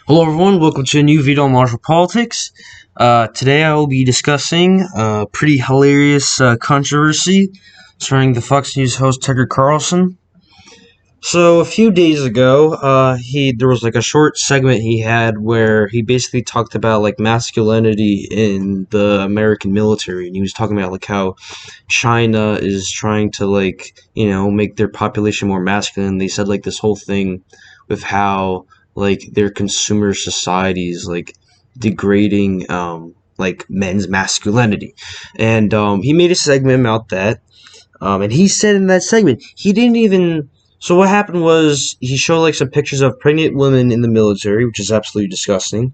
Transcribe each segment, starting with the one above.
Hello, everyone. Welcome to a new video on martial politics. Today, I will be discussing a pretty hilarious controversy surrounding the Fox News host Tucker Carlson. So, a few days ago, there was like a short segment he had where he basically talked about like masculinity in the American military, and he was talking about like how China is trying to make their population more masculine. They said like this whole thing with how like their consumer societies like degrading like men's masculinity, and he made a segment about that. And he said in that segment he didn't even. So what happened was he showed like some pictures of pregnant women in the military, which is absolutely disgusting,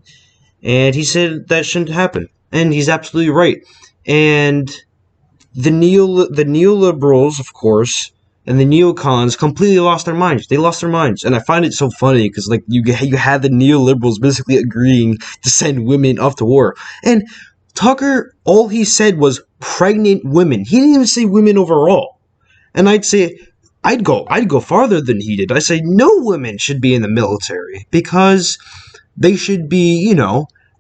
and he said that shouldn't happen, and he's absolutely right. And the neoliberals, of course, and the neocons completely lost their minds. They lost their minds, and I find it so funny because like you had the neoliberals basically agreeing to send women off to war, and Tucker, all he said was pregnant women. He didn't even say women overall. And I'd go farther than he did. I say no women should be in the military because they should be,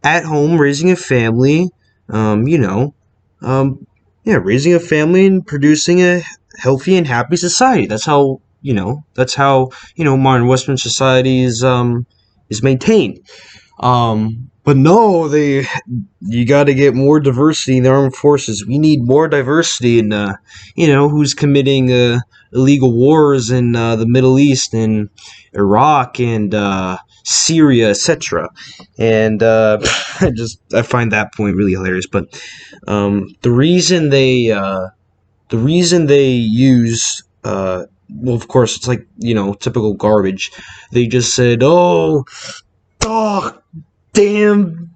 at home raising a family, um, you know, um, raising a family and producing a healthy and happy society. That's how modern Western society is maintained. But no, you got to get more diversity in the armed forces. We need more diversity in, who's committing illegal wars in the Middle East and Iraq and Syria, etc. And I find that point really hilarious. But the reason they use well, of course, it's like typical garbage. They just said, oh, damn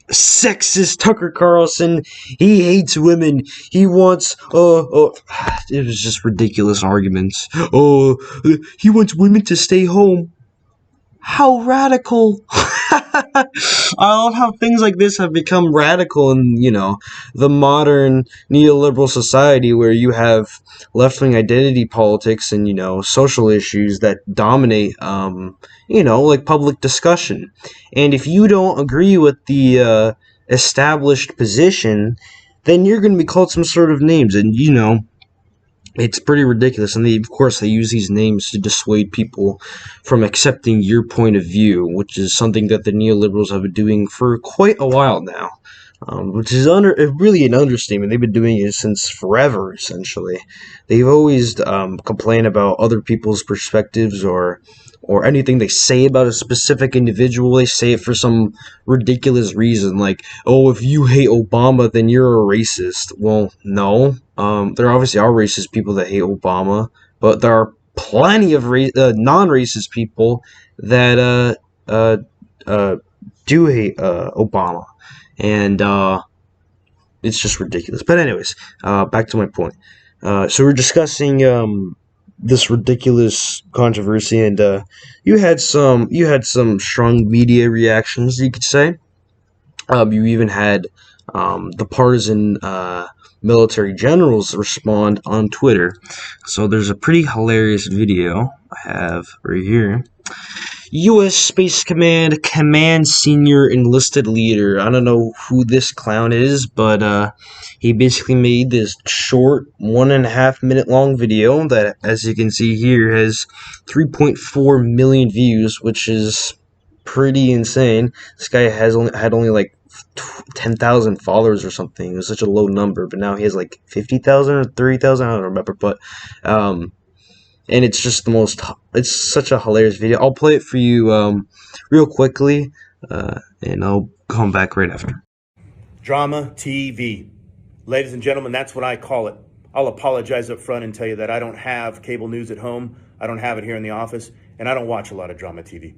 sexist Tucker Carlson. He hates women. He wants it was just ridiculous arguments. He wants women to stay home. How radical. I love how things like this have become radical in, the modern neoliberal society where you have left-wing identity politics and, social issues that dominate, like public discussion. And if you don't agree with the established position, then you're going to be called some sort of names. And, it's pretty ridiculous, and of course, they use these names to dissuade people from accepting your point of view, which is something that the neoliberals have been doing for quite a while now. Which is really an understatement. They've been doing it since forever, essentially. They've always complained about other people's perspectives or anything they say about a specific individual. They say it for some ridiculous reason, like, oh, if you hate Obama, then you're a racist. Well, no. There obviously are racist people that hate Obama, but there are plenty of non-racist people that do hate Obama. And it's just ridiculous. But anyways, back to my point. So we're discussing this ridiculous controversy, and you had some strong media reactions, you could say. You even had the partisan military generals respond on Twitter. So there's a pretty hilarious video I have right here. U.S. Space Command Senior Enlisted Leader. I don't know who this clown is, but he basically made this short 1.5 minute long video that, as you can see here, has 3.4 million views, which is pretty insane. This guy had only like 10,000 followers or something. It was such a low number, but now he has like 50,000 or 30,000. I don't remember, but and it's just it's such a hilarious video. I'll play it for you real quickly, and I'll come back right after. Drama TV. Ladies and gentlemen, that's what I call it. I'll apologize up front and tell you that I don't have cable news at home. I don't have it here in the office, and I don't watch a lot of drama TV.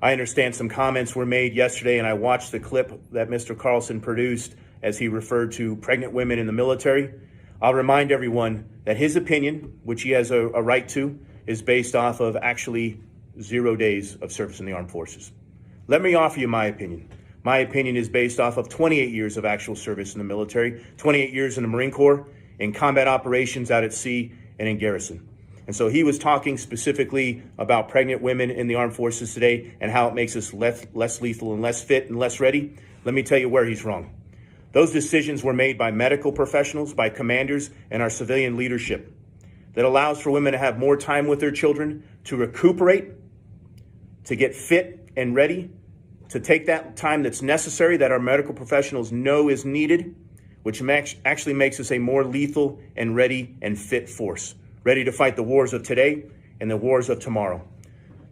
I understand some comments were made yesterday, and I watched the clip that Mr. Carlson produced as he referred to pregnant women in the military. I'll remind everyone that his opinion, which he has a right to, is based off of actually 0 days of service in the armed forces. Let me offer you my opinion. My opinion is based off of 28 years of actual service in the military, 28 years in the Marine Corps, in combat operations out at sea, and in garrison. And so he was talking specifically about pregnant women in the armed forces today and how it makes us less lethal and less fit and less ready. Let me tell you where he's wrong. Those decisions were made by medical professionals, by commanders, and our civilian leadership that allows for women to have more time with their children, to recuperate, to get fit and ready, to take that time that's necessary that our medical professionals know is needed, which actually makes us a more lethal and ready and fit force, ready to fight the wars of today and the wars of tomorrow.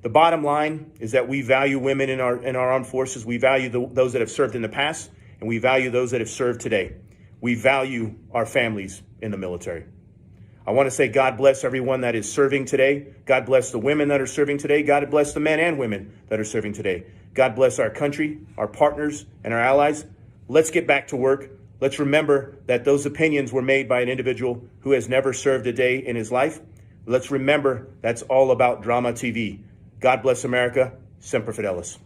The bottom line is that we value women in our armed forces. We value those that have served in the past, and we value those that have served today. We value our families in the military. I want to say God bless everyone that is serving today. God bless the women that are serving today. God bless the men and women that are serving today. God bless our country, our partners, and our allies. Let's get back to work. Let's remember that those opinions were made by an individual who has never served a day in his life. Let's remember that's all about drama TV. God bless America. Semper Fidelis.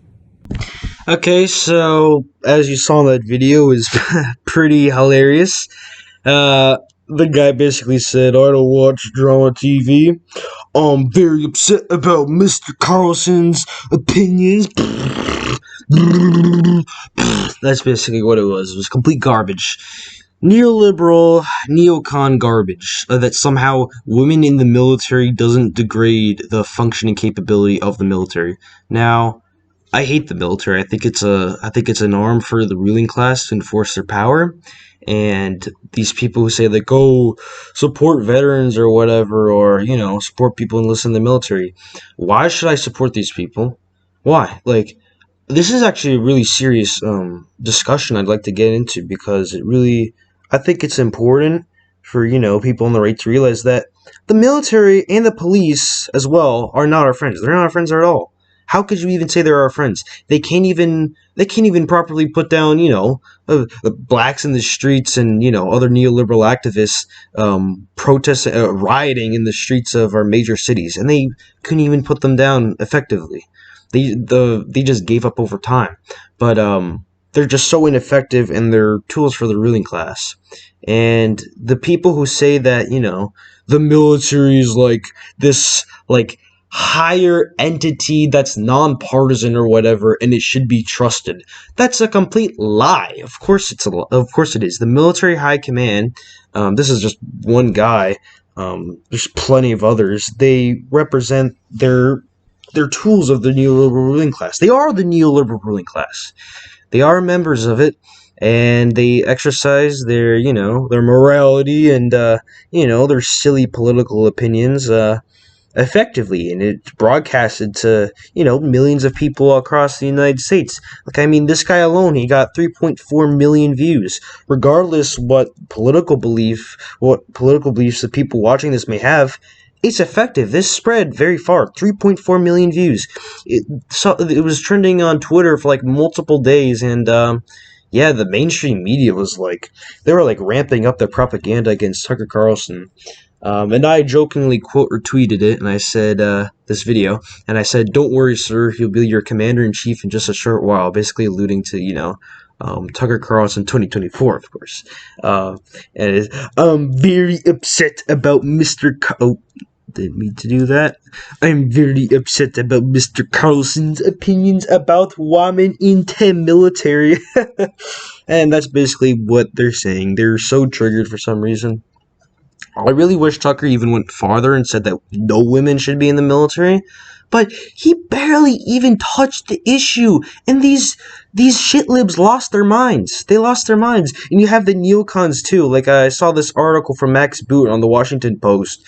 Okay, so as you saw in that video, is pretty hilarious. The guy basically said, "I don't watch drama TV. I'm very upset about Mr. Carlson's opinions." That's basically what it was. It was complete garbage. Neoliberal, neocon garbage. That somehow women in the military doesn't degrade the functioning capability of the military. Now, I hate the military. I think it's an arm for the ruling class to enforce their power. And these people who say like, "Oh, support veterans or whatever, or support people enlisted in the military." Why should I support these people? Why? Like, this is actually a really serious discussion I'd like to get into, because I think it's important for people on the right to realize that the military and the police as well are not our friends. They're not our friends at all. How could you even say they're our friends? They can't even properly put down the blacks in the streets and other neoliberal activists protesting, rioting in the streets of our major cities, and they couldn't even put them down effectively. They just gave up over time, but they're just so ineffective, and they're tools for the ruling class. And the people who say that the military is like this higher entity that's nonpartisan or whatever, and it should be trusted. That's a complete lie. Of course it is. The military high command, this is just one guy, there's plenty of others. They represent they're tools of the neoliberal ruling class. They are the neoliberal ruling class. They are members of it, and they exercise their morality and their silly political opinions effectively, and it's broadcasted to millions of people across the United States. Like, I mean, this guy alone, he got 3.4 million views. Regardless what political beliefs the people watching this may have, it's effective. This spread very far. 3.4 million views. It was trending on Twitter for like multiple days, and the mainstream media was they were ramping up their propaganda against Tucker Carlson. And I jokingly quote retweeted it, and I said, this video, and I said, "Don't worry, sir, he'll be your commander-in-chief in just a short while," basically alluding to, Tucker Carlson 2024, of course. And I'm very upset about didn't mean to do that. I'm very upset about Mr. Carlson's opinions about women in the military. And that's basically what they're saying. They're so triggered for some reason. I really wish Tucker even went farther and said that no women should be in the military, but he barely even touched the issue, and these shitlibs lost their minds. They lost their minds. And you have the neocons too. Like, I saw this article from Max Boot on the Washington Post.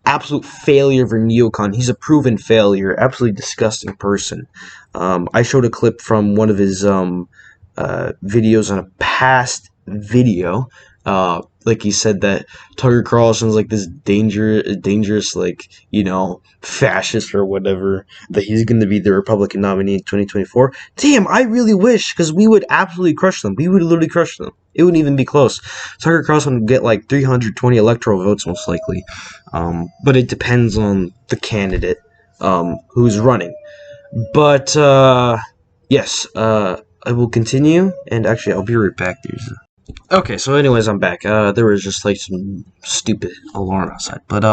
Absolute failure for neocon. He's a proven failure. Absolutely disgusting person. I showed a clip from one of his videos on a past video. He said that Tucker Carlson's this dangerous, fascist or whatever, that he's going to be the Republican nominee in 2024. Damn, I really wish, because we would absolutely crush them. We would literally crush them. It wouldn't even be close. Tucker Carlson would get 320 electoral votes most likely. But it depends on the candidate who's running. But, yes, I will continue, and actually I'll be right back. Okay, so anyways, I'm back. There was just like some stupid alarm outside. But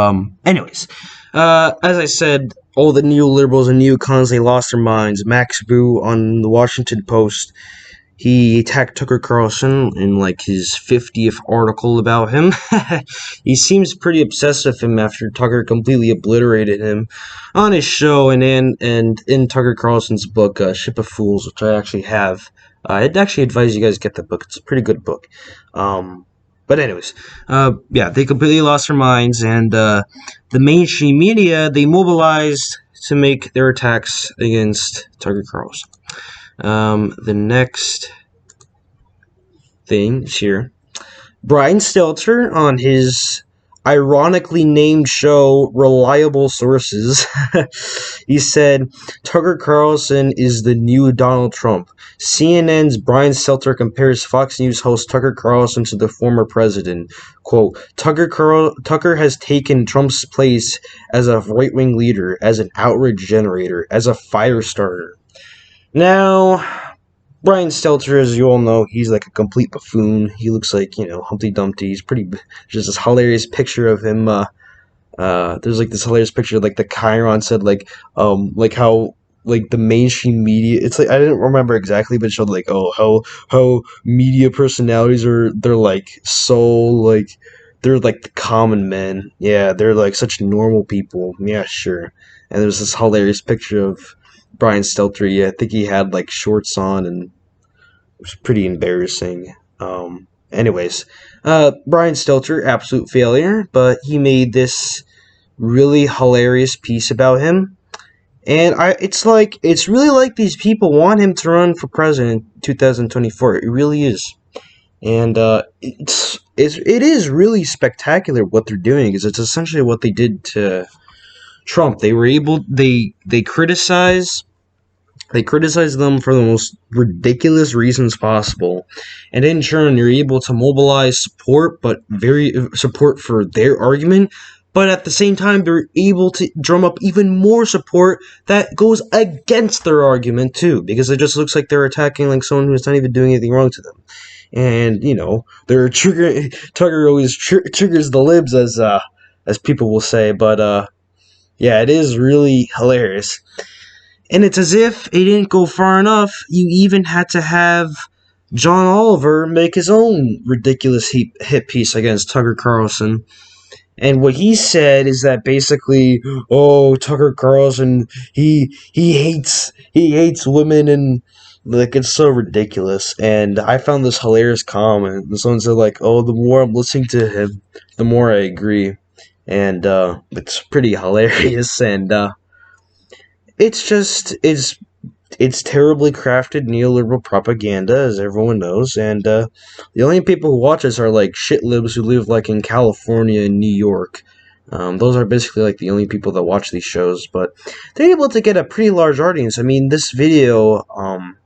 anyways, as I said, all the neoliberals and neocons, they lost their minds. Max Boo on the Washington Post, he attacked Tucker Carlson in like his 50th article about him. He seems pretty obsessed with him after Tucker completely obliterated him on his show and in Tucker Carlson's book, Ship of Fools, which I actually have. I'd actually advise you guys get the book. It's a pretty good book. But anyways, yeah, they completely lost their minds, and the mainstream media, they mobilized to make their attacks against Tucker Carlson. The next thing is here. Brian Stelter on his ironically named show Reliable Sources, he said Tucker Carlson is the new Donald Trump. CNN's Brian Stelter compares Fox News host Tucker Carlson to the former president. Quote, Tucker has taken Trump's place as a right-wing leader, as an outrage generator, as a fire starter. Now, Brian Stelter, as you all know, he's like a complete buffoon. He looks like, Humpty Dumpty. He's pretty. Just this hilarious picture of him. There's like this hilarious picture, like the Chiron said, like how like the mainstream media. It's like I didn't remember exactly, but it showed like how media personalities they're like so like they're like the common men. Yeah, they're like such normal people. Yeah, sure. And there's this hilarious picture of Brian Stelter. Yeah, I think he had like shorts on, and it was pretty embarrassing. Anyways, Brian Stelter, absolute failure, but he made this really hilarious piece about him, and it's really like these people want him to run for president in 2024. It really is, and it is really spectacular what they're doing. Because it's essentially what they did to Trump. They criticize them for the most ridiculous reasons possible, and in turn, you're able to mobilize support, but very support for their argument. But at the same time, they're able to drum up even more support that goes against their argument too, because it just looks like they're attacking like someone who's not even doing anything wrong to them. And they're Tucker always triggers the libs, as people will say. But yeah, it is really hilarious. And it's as if it didn't go far enough, you even had to have John Oliver make his own ridiculous hit piece against Tucker Carlson. And what he said is that basically, oh, Tucker Carlson, he hates women, and like it's so ridiculous. And I found this hilarious comment. And someone said like, oh, the more I'm listening to him, the more I agree. And it's pretty hilarious. And it's terribly crafted neoliberal propaganda, as everyone knows, and the only people who watch this are like shit libs who live like in California and New York. Those are basically like the only people that watch these shows, but they're able to get a pretty large audience. I mean, this video on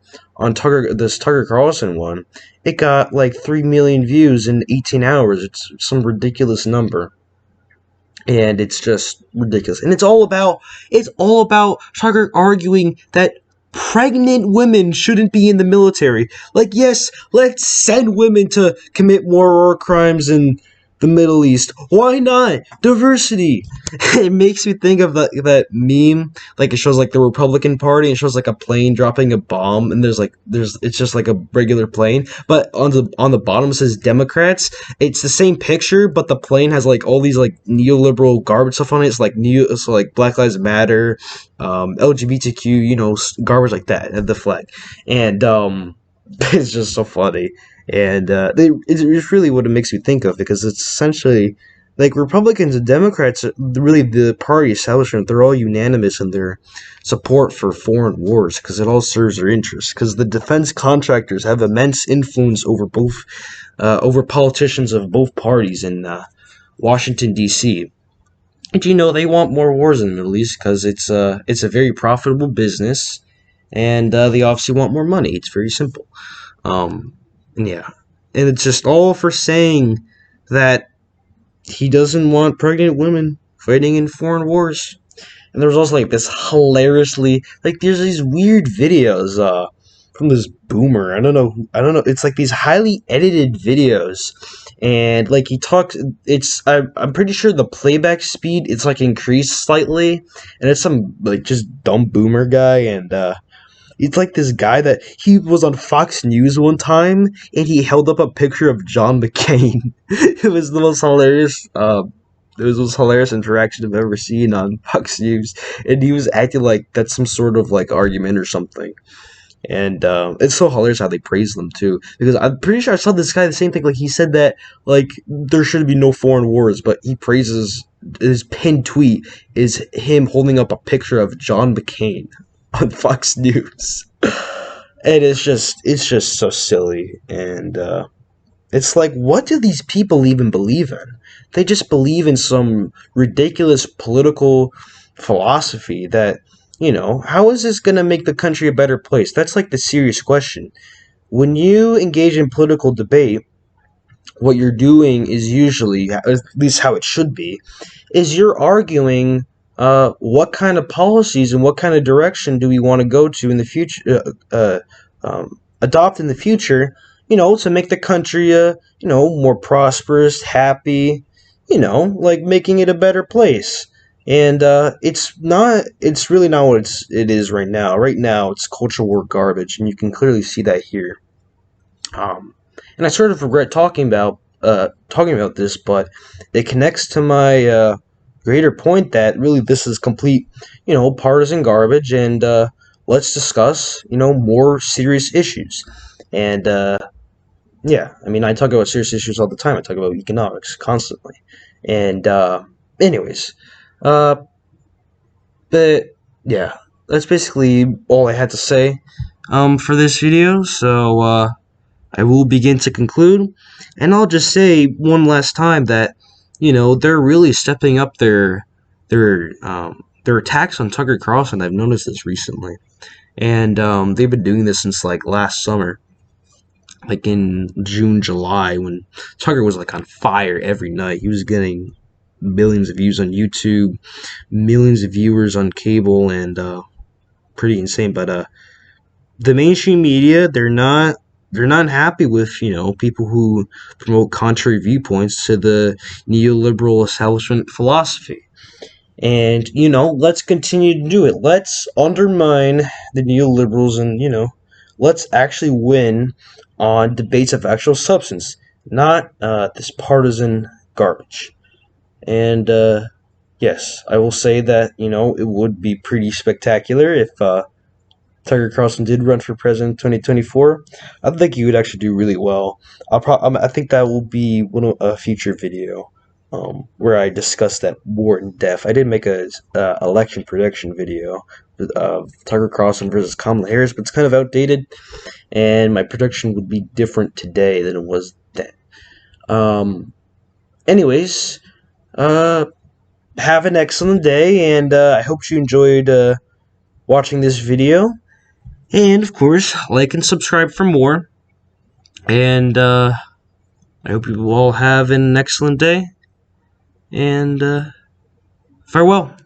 this Tucker Carlson one, it got like 3 million views in 18 hours. It's some ridiculous number. And it's just ridiculous. And it's all about Tucker arguing that pregnant women shouldn't be in the military. Like, yes, let's send women to commit more war crimes in the Middle East. Why not? Diversity. It makes me think of that meme. Like, it shows like the Republican Party, and it shows like a plane dropping a bomb, and it's just like a regular plane, but on the bottom it says Democrats. It's the same picture, but the plane has like all these like neoliberal garbage stuff on it. It's like Black Lives Matter, LGBTQ, garbage like that, and the flag, and it's just so funny. And it's really what it makes me think of, because it's essentially like Republicans and Democrats, really the party establishment, they're all unanimous in their support for foreign wars, because it all serves their interests, because the defense contractors have immense influence over politicians of both parties in Washington, D.C. And they want more wars in the Middle East because it's a very profitable business, and they obviously want more money. It's very simple. Yeah, and it's just all for saying that he doesn't want pregnant women fighting in foreign wars. And there's also like this hilariously, like there's these weird videos from this boomer. I don't know. I don't know. It's like these highly edited videos, and like he talks. I'm pretty sure the playback speed it's like increased slightly, and it's some like just dumb boomer guy, and it's like this guy that he was on Fox News one time, and he held up a picture of John McCain. It was the most hilarious. It was the most hilarious interaction I've ever seen on Fox News, and he was acting like that's some sort of like argument or something. And it's so hilarious how they praise them too, because I'm pretty sure I saw this guy the same thing. Like he said that like there should be no foreign wars, but he praises his pinned tweet is him holding up a picture of John McCain on Fox News, and it's just so silly, and it's like what do these people even believe in? They just believe in some ridiculous political philosophy that how is this going to make the country a better place? That's like the serious question. When you engage in political debate, what you're doing is usually, at least how it should be, is you're arguing what kind of policies and what kind of direction do we want to go to in the future, adopt in the future, to make the country, more prosperous, happy, like making it a better place. And it's really not what it is right now. Right now, it's culture war garbage, and you can clearly see that here. And I sort of regret talking about this, but it connects to my greater point that really this is complete, partisan garbage, and let's discuss, more serious issues. And yeah, I mean, I talk about serious issues all the time. I talk about economics constantly. And anyways, uh, but yeah, that's basically all I had to say for this video. So I will begin to conclude, and I'll just say one last time that they're really stepping up their attacks on Tucker Carlson. I've noticed this recently, and they've been doing this since like last summer, like in June, July, when Tucker was like on fire every night. He was getting millions of views on YouTube, millions of viewers on cable, and pretty insane. But the mainstream media, they're not happy with people who promote contrary viewpoints to the neoliberal establishment philosophy. And let's continue to do it. Let's undermine the neoliberals, and let's actually win on debates of actual substance, not this partisan garbage. And yes, I will say that it would be pretty spectacular if Tucker Carlson did run for president in 2024. I think he would actually do really well. I think that will be a future video where I discuss that more in depth. I did make a election prediction video of Tucker Carlson versus Kamala Harris, but it's kind of outdated, and my prediction would be different today than it was then. Anyways, have an excellent day, and I hope you enjoyed watching this video. And of course, like and subscribe for more. And I hope you all have an excellent day. And farewell.